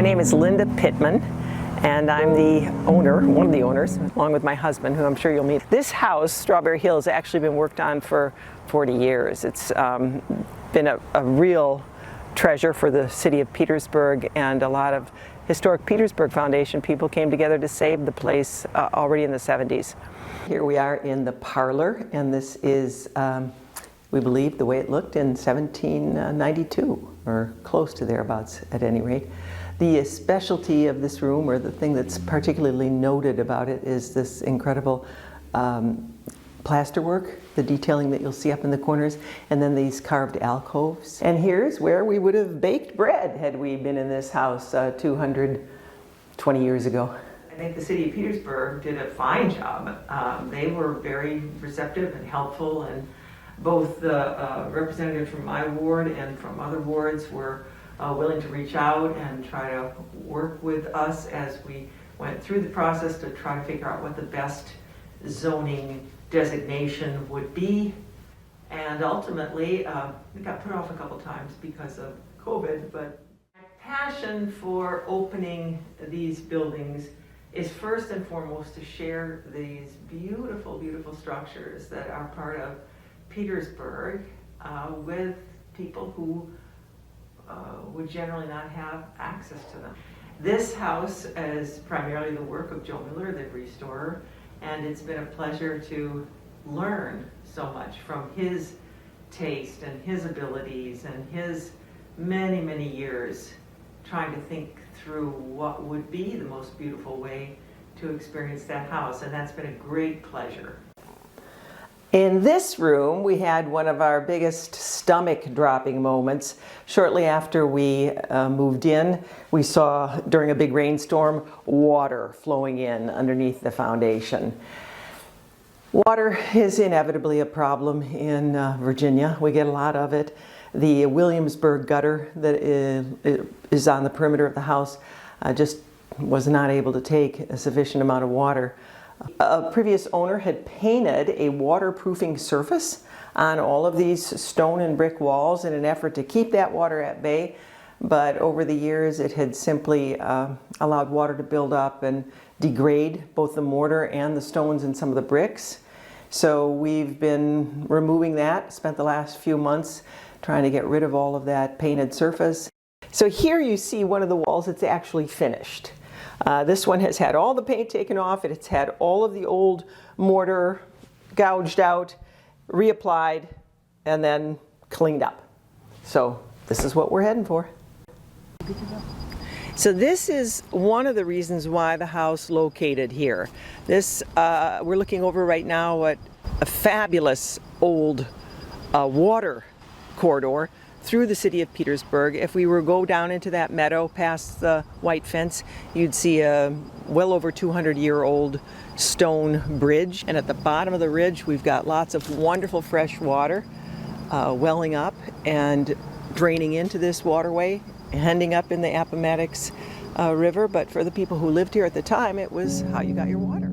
name is Linda Pittman, and I'm the owner, one of the owners, along with my husband, who I'm sure you'll meet. This house, Strawberry Hill, has actually been worked on for 40 years. It's been a real treasure for the city of Petersburg, and a lot of historic Petersburg Foundation people came together to save the place already in the 70s. Here we are in the parlor, and this is, we believe, the way it looked in 1792, or close to thereabouts at any rate. The specialty of this room, or the thing that's particularly noted about it, is this incredible plasterwork, the detailing that you'll see up in the corners, and then these carved alcoves. And here's where we would have baked bread had we been in this house 220 years ago. I think the city of Petersburg did a fine job. They were very receptive and helpful, and both the representatives from my ward and from other wards were willing to reach out and try to work with us as we went through the process to try to figure out what the best zoning designation would be. And ultimately, it got put off a couple times because of COVID, but my passion for opening these buildings is first and foremost to share these beautiful, beautiful structures that are part of Petersburg with people who would generally not have access to them. This house is primarily the work of Joe Miller, the restorer, and it's been a pleasure to learn so much from his taste and his abilities and his many, many years trying to think through what would be the most beautiful way to experience that house, and that's been a great pleasure. In this room, we had one of our biggest stomach-dropping moments. Shortly after we moved in, we saw, during a big rainstorm, water flowing in underneath the foundation. Water is inevitably a problem in Virginia. We get a lot of it. The Williamsburg gutter that is on the perimeter of the house just was not able to take a sufficient amount of water. A previous owner had painted a waterproofing surface on all of these stone and brick walls in an effort to keep that water at bay, but over the years it had simply allowed water to build up and degrade both the mortar and the stones and some of the bricks. So we've been removing that, spent the last few months trying to get rid of all of that painted surface. So here you see one of the walls that's actually finished. This one has had all the paint taken off, it's had all of the old mortar gouged out, reapplied, and then cleaned up. So this is what we're heading for. So this is one of the reasons why the house located here. This, we're looking over right now at a fabulous old water corridor through the city of Petersburg. If we were to go down into that meadow past the white fence, you'd see a well over 200-year-old stone bridge. And at the bottom of the ridge, we've got lots of wonderful fresh water welling up and draining into this waterway, ending up in the Appomattox River. But for the people who lived here at the time, it was how you got your water.